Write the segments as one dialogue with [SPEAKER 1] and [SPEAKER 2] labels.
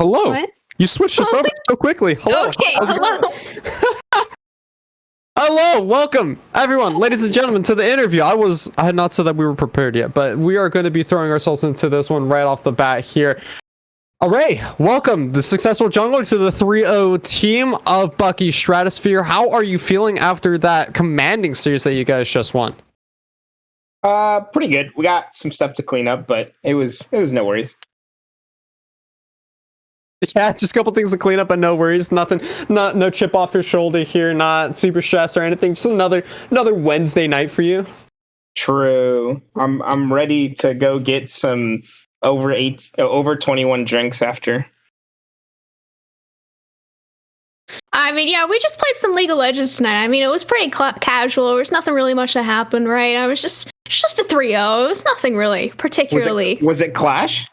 [SPEAKER 1] Hello.
[SPEAKER 2] What?
[SPEAKER 1] You switched us up so quickly. Hello.
[SPEAKER 2] Okay,
[SPEAKER 1] How's it
[SPEAKER 2] hello.
[SPEAKER 1] going? Hello, welcome everyone, ladies and gentlemen, to the interview. I had not said that we were prepared yet, but we are going to be throwing ourselves into this one right off the bat here. Arreyy, welcome, the successful jungler, to the 3-0 team of Bucky Stratosphere. How are you feeling after that commanding series that you guys just won?
[SPEAKER 3] Pretty good. We got some stuff to clean up, but it was no worries.
[SPEAKER 1] Yeah, just a couple things to clean up, and no worries. Nothing, no chip off your shoulder here. Not super stressed or anything. Just another Wednesday night for you.
[SPEAKER 3] True. I'm ready to go get some over 21 drinks after.
[SPEAKER 2] I mean, yeah, we just played some League of Legends tonight. I mean, it was pretty casual. There was nothing really much that happened, right? I was just a 3-0. It was nothing really particularly.
[SPEAKER 3] Was it Clash?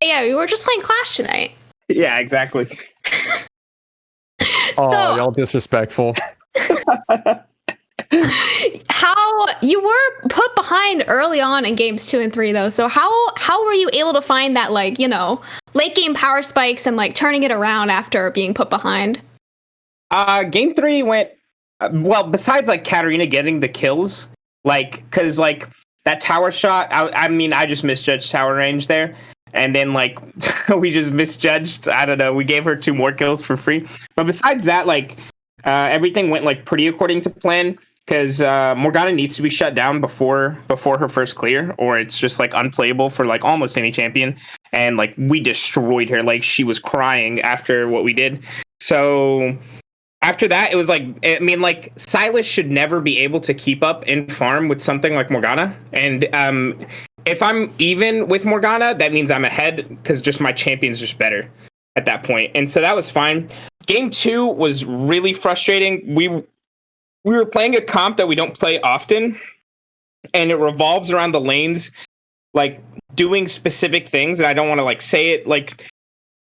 [SPEAKER 2] Yeah. We were just playing Clash tonight.
[SPEAKER 3] Yeah, exactly.
[SPEAKER 1] Oh, y'all disrespectful.
[SPEAKER 2] How you were put behind early on in games 2 and 3 though. So how were you able to find that, like, you know, late game power spikes and like turning it around after being put behind?
[SPEAKER 3] Game 3 went well, besides like Katarina getting the kills, like, cuz like that tower shot, I mean, I just misjudged tower range there. And then, like, we just misjudged. I don't know. We gave her 2 more kills for free. But besides that, like, everything went, like, pretty according to plan. Because Morgana needs to be shut down before her first clear. Or it's just, like, unplayable for, like, almost any champion. And, like, we destroyed her. Like, she was crying after what we did. So after that, it was, like, I mean, like, Silas should never be able to keep up in farm with something like Morgana. And, if I'm even with Morgana, that means I'm ahead because just my champion's just better at that point. And so that was fine. Game 2 was really frustrating. We were playing a comp that we don't play often, and it revolves around the lanes, like doing specific things. And I don't want to like say it like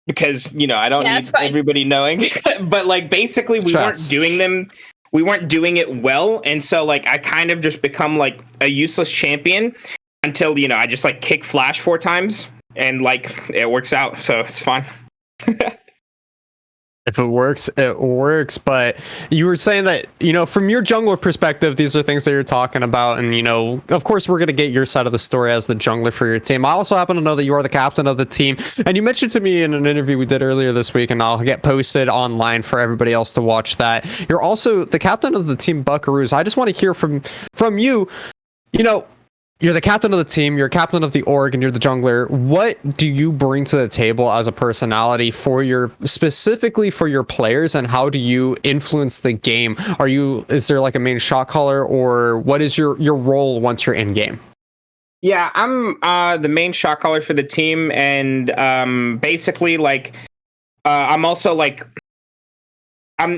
[SPEAKER 3] because, you know, I don't need everybody knowing. But like basically we weren't doing them. We weren't doing it well. And so like I kind of just become like a useless champion. Until, you know, I just like kick flash 4 times and like it works out. So it's fine.
[SPEAKER 1] If it works, it works. But you were saying that, you know, from your jungler perspective, these are things that you're talking about. And, you know, of course, we're going to get your side of the story as the jungler for your team. I also happen to know that you are the captain of the team. And you mentioned to me in an interview we did earlier this week, and I'll get posted online for everybody else to watch that. You're also the captain of the team Buckaroos. I just want to hear from you, you know, you're the captain of the team, you're captain of the org, and you're the jungler. What do you bring to the table as a personality specifically for your players, and how do you influence the game? Is there like a main shot caller, or what is your role once you're in game?
[SPEAKER 3] Yeah, I'm the main shot caller for the team, and basically like I'm also like I'm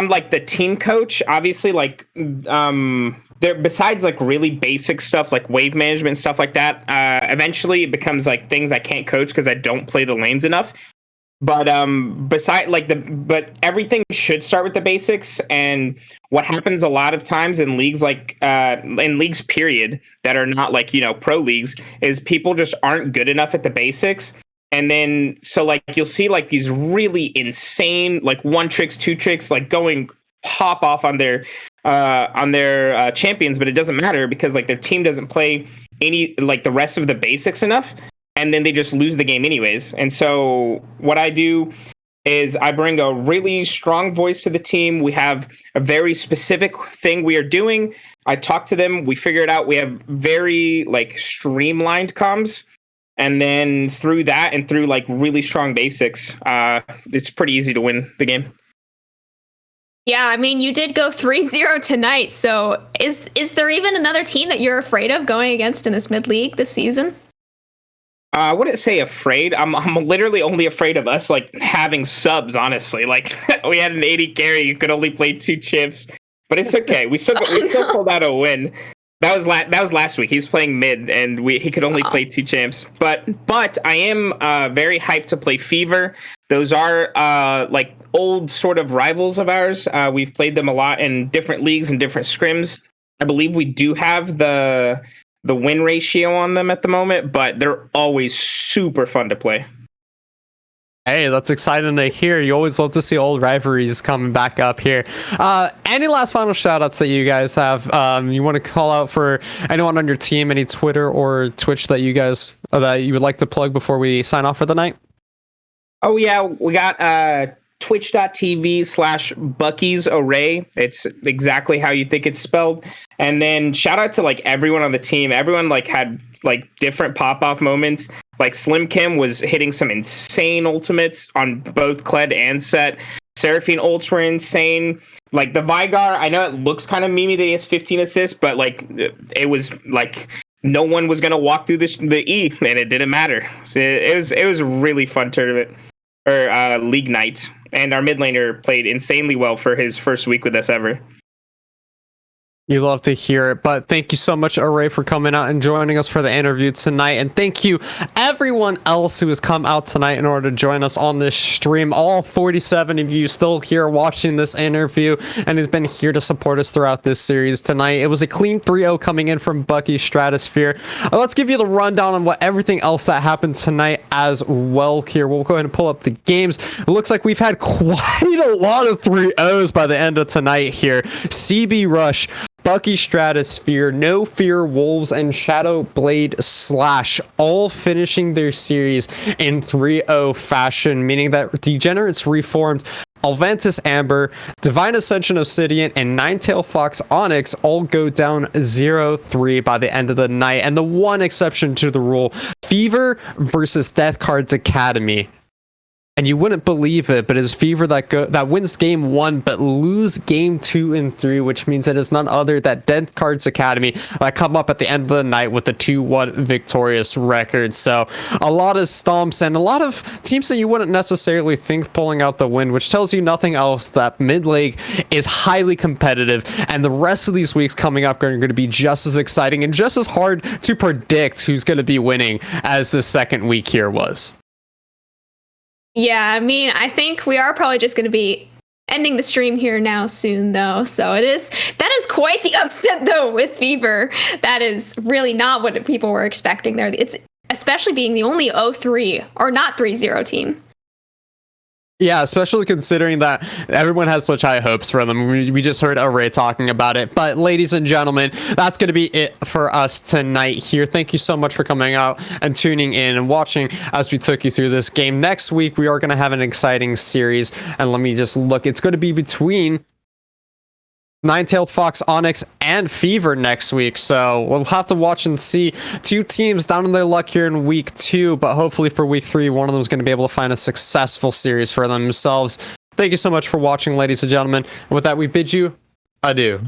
[SPEAKER 3] like the team coach, obviously, like there, besides like really basic stuff like wave management and stuff like that, eventually it becomes like things I can't coach because I don't play the lanes enough. But but everything should start with the basics. And what happens a lot of times in leagues like in leagues period that are not like, you know, pro leagues, is people just aren't good enough at the basics. And then so like you'll see like these really insane like 1 tricks, 2 tricks, like going pop off on their champions, but it doesn't matter because like their team doesn't play any like the rest of the basics enough, and then they just lose the game anyways. And so what I do is I bring a really strong voice to the team. We have a very specific thing we are doing. I talk to them, we figure it out. We have very like streamlined comms, and then through that and through like really strong basics, it's pretty easy to win the game.
[SPEAKER 2] Yeah, I mean, you did go 3-0 tonight. So is there even another team that you're afraid of going against in this mid-league this season?
[SPEAKER 3] I wouldn't say afraid. I'm literally only afraid of us like having subs, honestly. Like we had an 80 carry, you could only play 2 chips. But it's okay. We still pulled out a win. That was last week. He was playing mid, and he could only play 2 champs. But I am very hyped to play Fever. Those are like old sort of rivals of ours. We've played them a lot in different leagues and different scrims. I believe we do have the win ratio on them at the moment, but they're always super fun to play.
[SPEAKER 1] Hey, that's exciting to hear. You always love to see old rivalries coming back up here. Any last final shout outs that you guys have? You want to call out for anyone on your team, any Twitter or Twitch that you guys that you would like to plug before we sign off for the night?
[SPEAKER 3] Oh yeah, we got twitch.tv/Bucky's Arreyy. It's exactly how you think it's spelled. And then shout out to like everyone on the team. Everyone like had like different pop-off moments. Like Slim Kim was hitting some insane ultimates on both Kled and Set. Seraphine ults were insane. Like the Vygar, I know it looks kind of memey that he has 15 assists, but like it was like no one was gonna walk through the E, and it didn't matter. So it was a really fun tournament or league night, and our mid laner played insanely well for his first week with us ever.
[SPEAKER 1] You love to hear it, but thank you so much, Arreyy, for coming out and joining us for the interview tonight. And thank you, everyone else who has come out tonight in order to join us on this stream. All 47 of you still here watching this interview and has been here to support us throughout this series tonight. It was a clean 3-0 coming in from Bucky Stratosphere. Let's give you the rundown on what everything else that happened tonight as well here. We'll go ahead and pull up the games. It looks like we've had quite a lot of 3-0s by the end of tonight here. CB Rush, Bucky Stratosphere, No Fear Wolves, and Shadow Blade Slash all finishing their series in 3-0 fashion, meaning that Degenerates Reformed, Elventus Amber, Divine Ascension Obsidian, and Ninetail Fox Onyx all go down 0-3 by the end of the night. And the one exception to the rule, Fever versus Death Cards Academy. And you wouldn't believe it, but it's Fever that wins game 1 but lose game 2 and 3, which means it is none other than Dead Cards Academy that come up at the end of the night with a 2-1 victorious record. So a lot of stomps and a lot of teams that you wouldn't necessarily think pulling out the win, which tells you nothing else that mid-league is highly competitive, and the rest of these weeks coming up are going to be just as exciting and just as hard to predict who's going to be winning as the second week here was.
[SPEAKER 2] Yeah, I mean, I think we are probably just going to be ending the stream here now soon, though. So that is quite the upset, though, with Fever. That is really not what people were expecting there. It's especially being the only 0-3 or not 3-0 team.
[SPEAKER 1] Yeah, especially considering that everyone has such high hopes for them. We just heard Arreyy talking about it. But ladies and gentlemen, that's going to be it for us tonight here. Thank you so much for coming out and tuning in and watching as we took you through this game. Next week, we are going to have an exciting series. And let me just look. It's going to be between Ninetailed Fox Onyx and Fever next week, so we'll have to watch and see. Two teams down on their luck here in week 2, but hopefully for week 3 one of them is going to be able to find a successful series for themselves. Thank you so much for watching, ladies and gentlemen, and with that we bid you adieu.